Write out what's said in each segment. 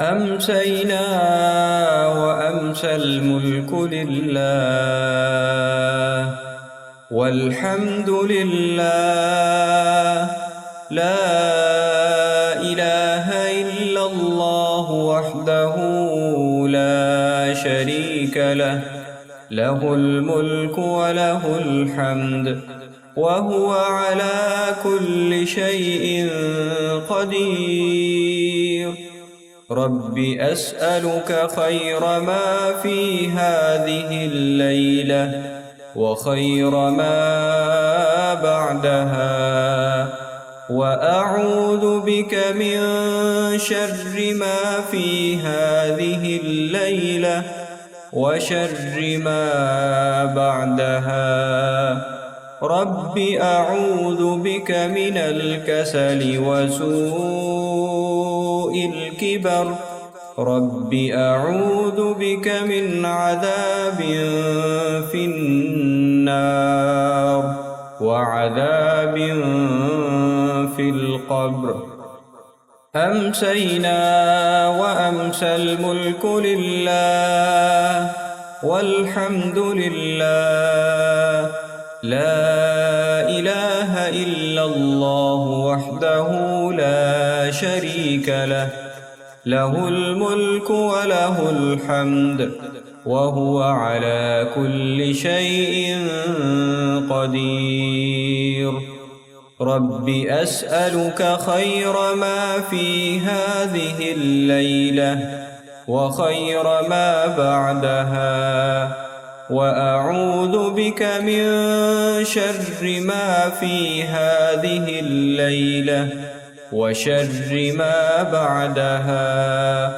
أمسينا وأمسى الملك لله والحمد لله، لا إله إلا الله وحده لا شريك له، له الملك وله الحمد وهو على كل شيء قدير. رب أسألك خير ما في هذه الليلة وخير ما بعدها، وأعوذ بك من شر ما في هذه الليلة وشر ما بعدها. رب أعوذ بك من الكسل وسوء الكبر. رب أعوذ بك من عذاب في النار وعذاب في القبر. أمسينا وأمسى الملك لله والحمد لله، لا إله إلا الله وحده لا شريك له، له الملك وله الحمد وهو على كل شيء قدير. رب أسألك خير ما في هذه الليلة وخير ما بعدها، وأعوذ بك من شر ما في هذه الليلة وشر ما بعدها.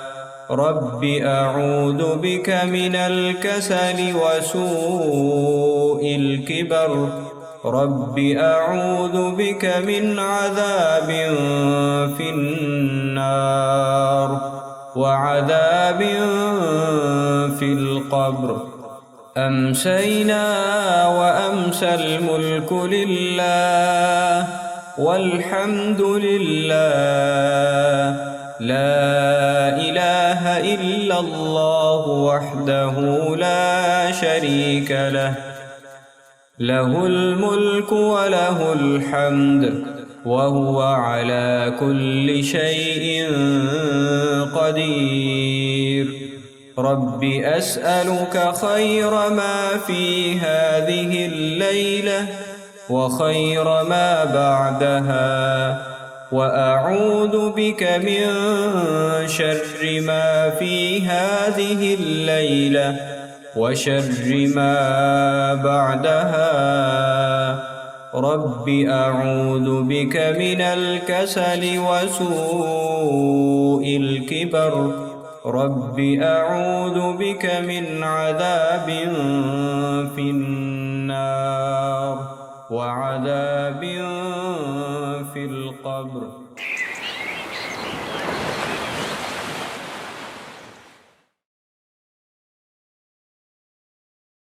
رب أعوذ بك من الكسل وسوء الكبر. رب أعوذ بك من عذاب في النار وعذاب في القبر. أمسينا وأمسى الملك لله والحمد لله، لا إله إلا الله وحده لا شريك له، له الملك وله الحمد وهو على كل شيء قدير. رب أسألك خير ما في هذه الليلة وخير ما بعدها، وأعوذ بك من شر ما في هذه الليلة وشر ما بعدها. رب أعوذ بك من الكسل وسوء الكبر. رب أعوذ بك من عذاب في النار وعذاب في القبر.